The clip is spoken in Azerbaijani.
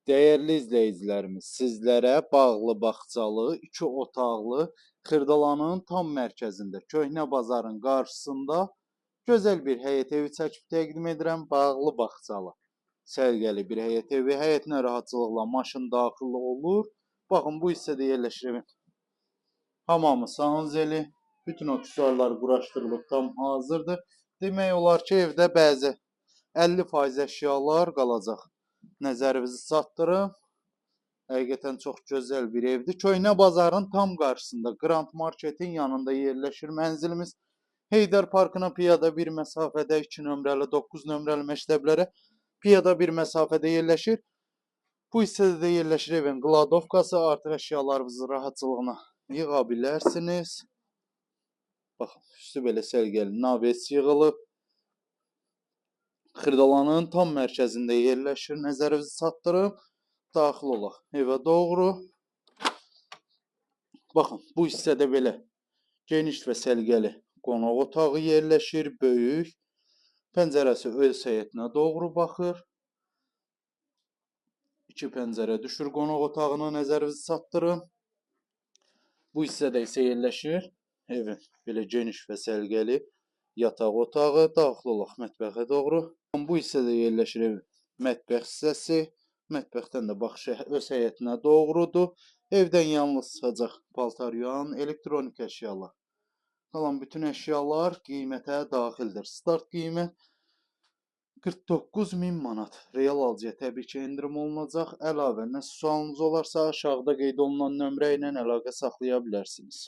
Değerli izləyicilərimiz, sizlərə bağlı bağçalı, 2 otaqlı Xırdalanın tam mərkəzində, Köhnə bazarın qarşısında gözəl bir həyət evi çəkib təqdim edirəm. Bağlı bağçalı, səliqəli bir həyət evi. Həyətinə rahatçılıqla maşın daxil olur. Baxın, bu hissədə yerləşir evin hamamı sanuzeli. Bütün aksesuarlar quraşdırılıb tam hazırdır. Demək olar ki, evdə bəzi 50% əşyalar qalacaq. Nəzərinizi çatdırım. Həqiqətən çox gözəl bir evdir. Köhnə bazarın tam qarşısında, Grand Marketin yanında yerləşir mənzilimiz. Heydər Parkına piyada bir məsafədə, 2 nömrəli, 9 nömrəli məktəblərə piyada bir məsafədə yerləşir. Bu hissədə də yerləşir evin qladovkası. Artıq əşyalarınızı rahatçılıqla yığa bilərsiniz. Baxın, üstü belə səliqəli naves yığılıb. Xırdalanın tam mərkəzində yerləşir. Nəzərinizi çatdırıb daxil olaq evə doğru. Baxın, bu hissədə belə geniş və səliqəli qonaq otağı yerləşir. Böyük. Pəncərəsi öz həyətinə doğru baxır. 2 pəncərə düşür qonaq otağına. Nəzərinizi çatdırım. Bu hissədə isə yerləşir evin belə geniş və səliqəli yataq otağı. Daxil olaq mətbəxə doğru. Bu hissədə yerləşir evin mətbəx hissəsi. Mətbəxdən də baxış öz həyətinə doğrudur. Evdən yalnız çıxacaq paltaryan, elektronik əşyalar. Qalan bütün əşyalar qiymətə daxildir. Start qiymət 49.000 manat. Real alıcıya təbii ki, endirim olunacaq. Əlavə nə sualınız olarsa aşağıda qeyd olunan nömrə ilə əlaqə saxlaya bilərsiniz.